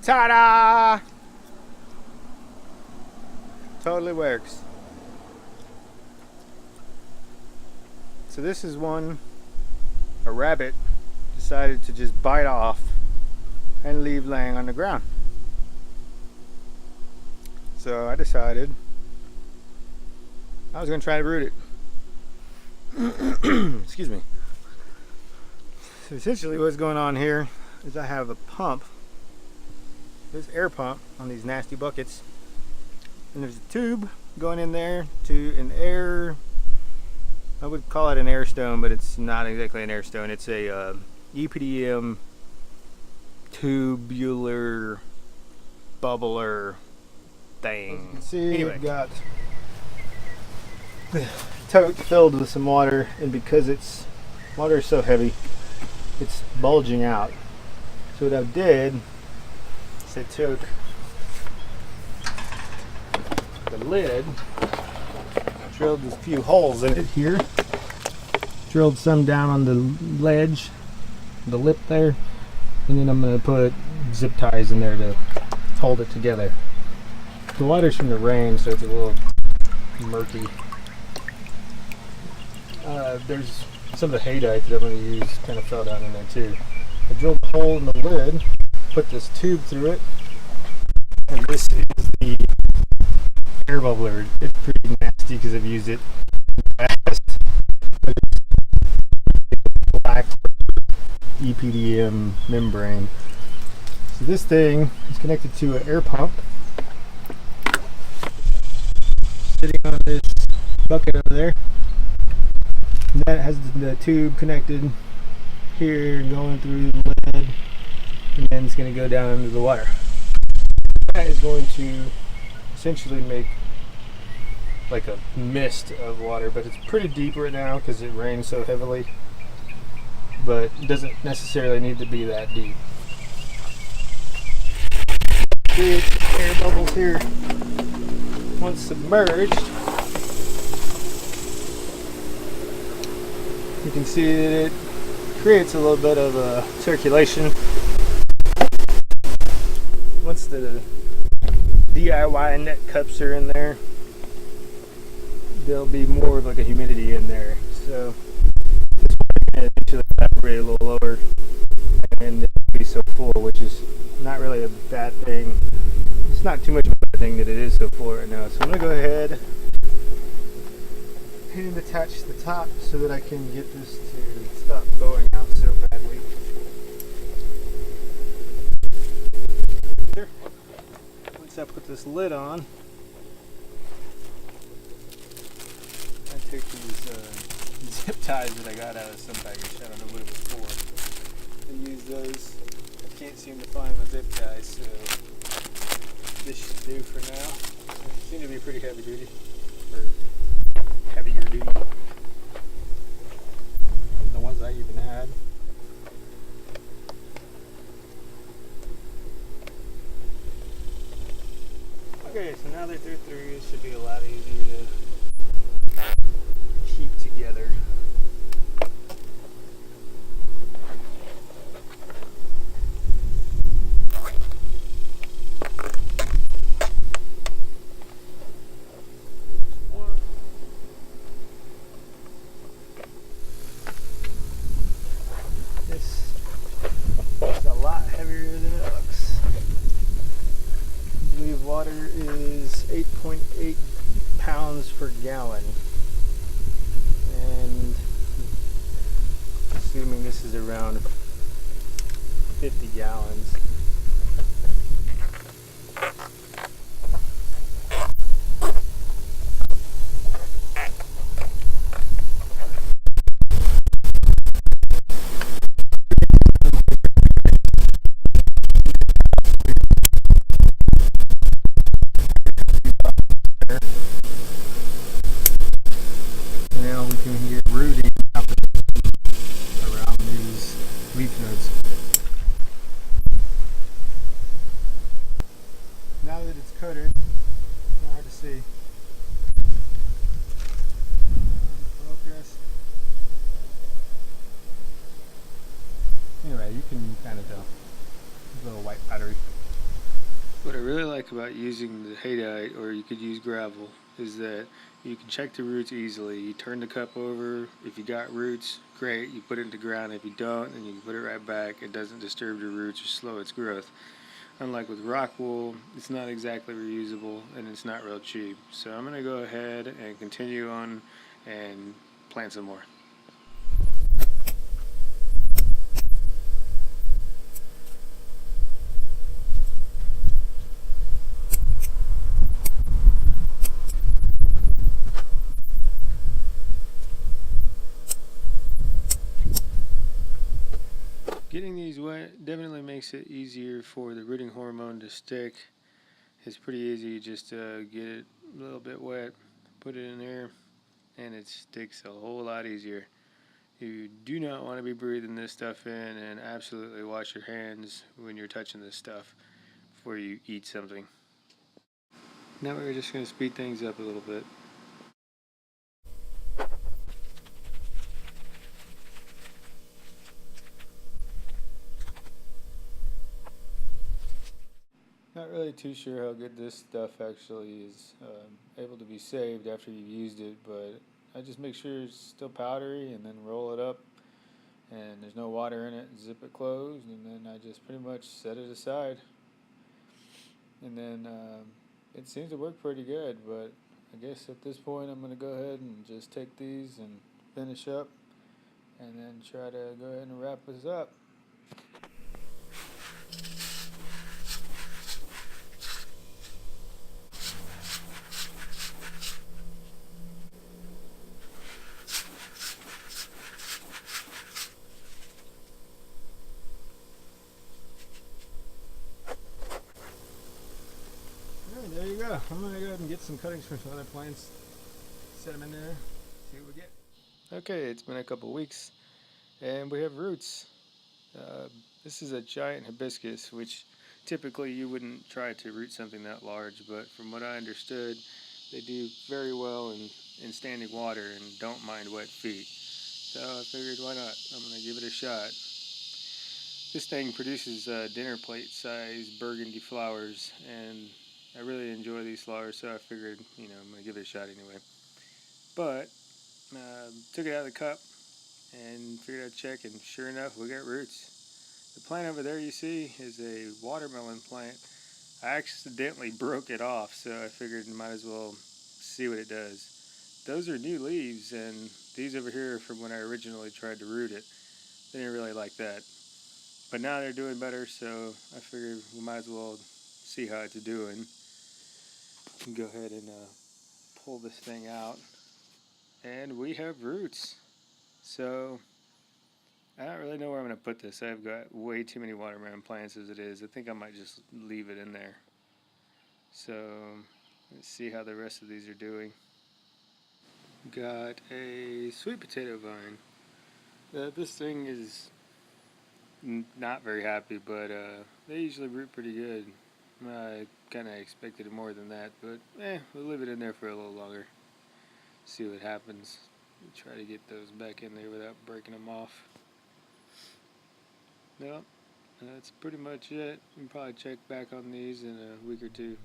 Ta-da! Totally works. So this is one a rabbit decided to just bite off and leave laying on the ground. So I decided I was going to try to root it. Excuse me. So essentially what's going on here is I have a pump, this air pump on these nasty buckets, and there's a tube going in there to an air, I would call it an air stone, but it's not exactly an air stone. It's a EPDM tubular bubbler thing. As you can see, anyway, we've got the tote filled with some water, and because water is so heavy, it's bulging out. So what I did is I took the lid, drilled a few holes in it here, drilled some down on the ledge, the lip there, and then I'm going to put zip ties in there to hold it together. The water's from the rain, so it's a little murky. There's some of the haydite that I'm going to use kind of fell down in there too. I drilled a hole in the lid, put this tube through it, and this is the air bubbler. It's pretty nasty because I've used it in the past. But it's black EPDM membrane. So this thing is connected to an air pump sitting on this bucket over there. And that has the tube connected here and going through the lid, and then it's going to go down into the water. That is going to essentially make like a mist of water, but it's pretty deep right now because it rains so heavily, but it doesn't necessarily need to be that deep. See, air bubbles here. Once submerged, you can see that it creates a little bit of a circulation. Once the DIY net cups are in there, there'll be more of like a humidity in there. So this one can eventually evaporate a little lower and it'll be so full, which is not really a bad thing. It's not too much of a bad thing that it is so full right now. So I'm going to go ahead and attach the top so that I can get this to stop going out so badly. There. Once I put this lid on, I took these zip ties that I got out of some package. I don't know what it was for. I use those. I can't seem to find my zip ties, so this should do for now. They seem to be pretty heavy duty, or heavier duty than the ones I even had. Okay, so now that they're through, it should be a lot easier to keep together. Water is 8.8 pounds per gallon, and assuming this is around 50 gallons. Now that it's coated, it's not hard to see. Focus. Anyway, you can kind of tell. There's a little white powdery What I really like about using the haydite, or you could use gravel, is that you can check the roots easily. You turn the cup over. If you got roots, great, you put it in the ground. If you don't, then you can put it right back. It doesn't disturb your roots or slow its growth. Unlike with rock wool, it's not exactly reusable and it's not real cheap. So I'm going to go ahead and continue on and plant some more. Getting these wet definitely makes it easier for the rooting hormone to stick. It's pretty easy just to get it a little bit wet, put it in there, and it sticks a whole lot easier. You do not want to be breathing this stuff in, and absolutely wash your hands when you're touching this stuff before you eat something. Now we're just going to speed things up a little bit. Not really too sure how good this stuff actually is able to be saved after you've used it, but I just make sure it's still powdery and then roll it up and there's no water in it, zip it closed, and then I just pretty much set it aside. And then it seems to work pretty good, but I guess at this point I'm going to go ahead and just take these and finish up and then try to go ahead and wrap this up. Alright, there you go. I'm going to go ahead and get some cuttings from some other plants, set them in there, see what we get. Okay, it's been a couple weeks and we have roots. This is a giant hibiscus, which typically you wouldn't try to root something that large, but from what I understood, they do very well in standing water and don't mind wet feet. So I figured, why not? I'm going to give it a shot. This thing produces dinner plate size burgundy flowers, and I really enjoy these flowers, so I figured, I'm going to give it a shot anyway. But took it out of the cup and figured I'd check, and sure enough, we got roots. The plant over there you see is a watermelon plant. I accidentally broke it off, so I figured might as well see what it does. Those are new leaves, and these over here are from when I originally tried to root it. They didn't really like that. But now they're doing better, so I figured we might as well see how it's doing. Go ahead and pull this thing out. And we have roots. So I don't really know where I'm going to put this. I've got way too many watermelon plants as it is. I think I might just leave it in there. So let's see how the rest of these are doing. Got a sweet potato vine. This thing is not very happy, but they usually root pretty good. I kind of expected more than that, but we'll leave it in there for a little longer. See what happens. Try to get those back in there without breaking them off. Well, that's pretty much it. We'll probably check back on these in a week or two.